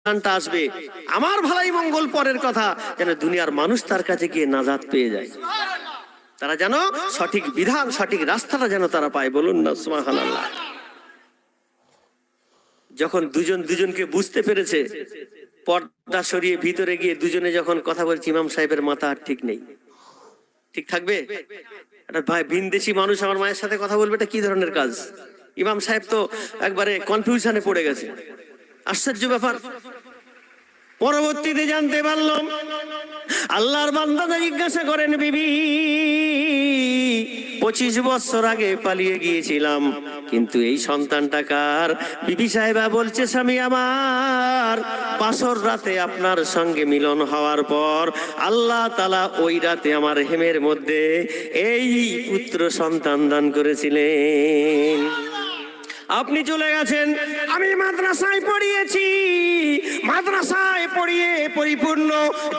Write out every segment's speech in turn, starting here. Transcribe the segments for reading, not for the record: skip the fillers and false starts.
সন্তানটা আসবে, আমার ভালাই মঙ্গল পরের কথা, যেন দুনিয়ার মানুষ তার কাছে গিয়ে নাজাত পেয়ে যায়, তারা যেন সঠিক বিধান সঠিক রাস্তাটা যেন তারা পায়। বলুন না সুবহানাল্লাহ। যখন দুজন দুজনকে বুঝতে পেরেছে, পর্দা সরিয়ে ভিতরে গিয়ে দুজনে যখন কথা বলছে, ইমাম সাহেবের মাথা আর ঠিক নেই। ঠিক থাকবে? একটা ভাই ভিনদেশি মানুষ আমার মায়ের সাথে কথা বলবে, এটা কি ধরনের কাজ? ইমাম সাহেব তো একবারে কনফিউশনে পড়ে গেছে। আশ্চর্য ব্যাপার। পরবর্তীতে জানতে পারলাম, আল্লাহর বান্দা জিজ্ঞাসা করেন, বিবি 25 বছর আগে পালিয়ে গিয়েছিলাম, কিন্তু এই সন্তানটা কার? বিবি সাহেবা বলছে, স্বামী আমার বাসর রাতে আপনার সঙ্গে মিলন হওয়ার পর আল্লাহ তাআলা ওই রাতে আমার হেমের মধ্যে এই পুত্র সন্তান দান করেছিলেন। আপনি চলে গেছেন, আমি মাদ্রাসায় পড়িয়েছি, মাদ্রাসায় পড়িয়ে পরিপূর্ণ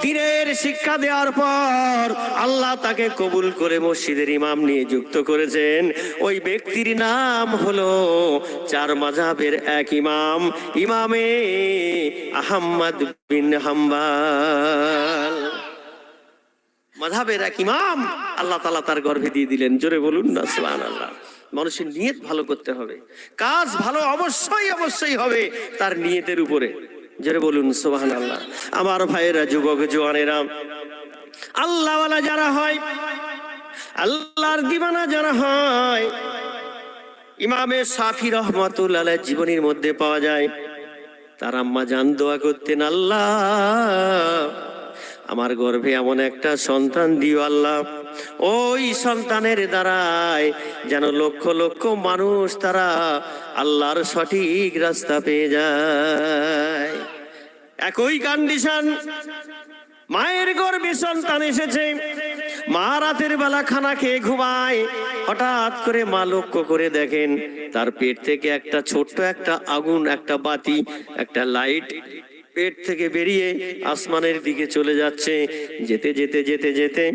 দ্বীনের শিক্ষা দেওয়ার পর আল্লাহ তাকে কবুল করে মসজিদের ইমাম নিয়ে যুক্ত করেছেন। ওই ব্যক্তির নাম হলো 4 মাযহাবের এক ইমাম, ইমামে আহমদ বিন হাম্বল। মাযহাবের এক ইমাম আল্লাহ তাআলা তার গর্ভে দিয়ে দিলেন। জোরে বলুন না সুবহানাল্লাহ। মানুষের নিয়ত ভালো করতে হবে, কাজ ভালো অবশ্যই অবশ্যই হবে তার নিয়তের উপরে। জোরে বলুন সুবহানাল্লাহ। আমার ভাইয়েরা, যুবক জওয়ানেরা, আল্লাহওয়ালা যারা হয়, আল্লাহর দিওয়ানা যারা হয়, ইমামে শাফি রাহমাতুল্লাহ আলাইহির জীবনীর মধ্যে পাওয়া যায়, তার আম্মা জান দোয়া করতেন, আল্লাহ আমার গর্ভে এমন একটা সন্তান দিও আল্লাহ, ওই সন্তানের দ্বারাই যেন লক্ষ লক্ষ মানুষ তারা আল্লাহর সঠিক রাস্তা পেয়ে যায়। একই কন্ডিশন, মায়ের গর্ভে সন্তান এসেছে, মা রাতের বেলা খানা খেয়ে ঘুমায়, হঠাৎ করে মা লক্ষ্য করে দেখেন তার পেট থেকে একটা ছোট্ট একটা আগুন, একটা বাতি, একটা লাইট পেট থেকে বেরিয়ে আসমানের দিকে চলে যাচ্ছে। যেতে যেতে যেতে যেতে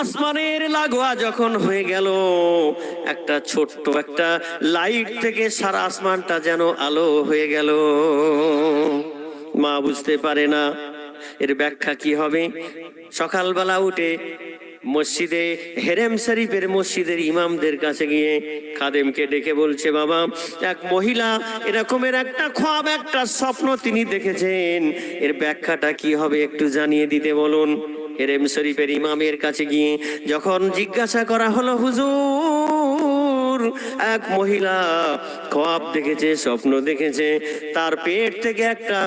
আসমানের লাগোয়া যখন হয়ে গেল, একটা ছোট্ট একটা লাইট থেকে সারা আসমানটা যেন আলো হয়ে গেল। মা বুঝতে পারে না এর ব্যাখ্যা কি হবে। সকালবেলা উঠে মসজিদে হেরেম শরীফের মসজিদের ইমামদের কাছে গিয়ে খাদেমকে ডেকে বলছে, বাবা এক মহিলা এরকমের একটা খ্বাব, একটা স্বপ্ন তিনি দেখেছেন, এর ব্যাখ্যাটা কি হবে একটু জানিয়ে দিতে বলুন। হেরেম শরীফের ইমামের কাছে গিয়ে যখন জিজ্ঞাসা করা হলো, হুজুর এক মহিলা খ্বাব দেখেছে, স্বপ্ন দেখেছে, তার পেট থেকে একটা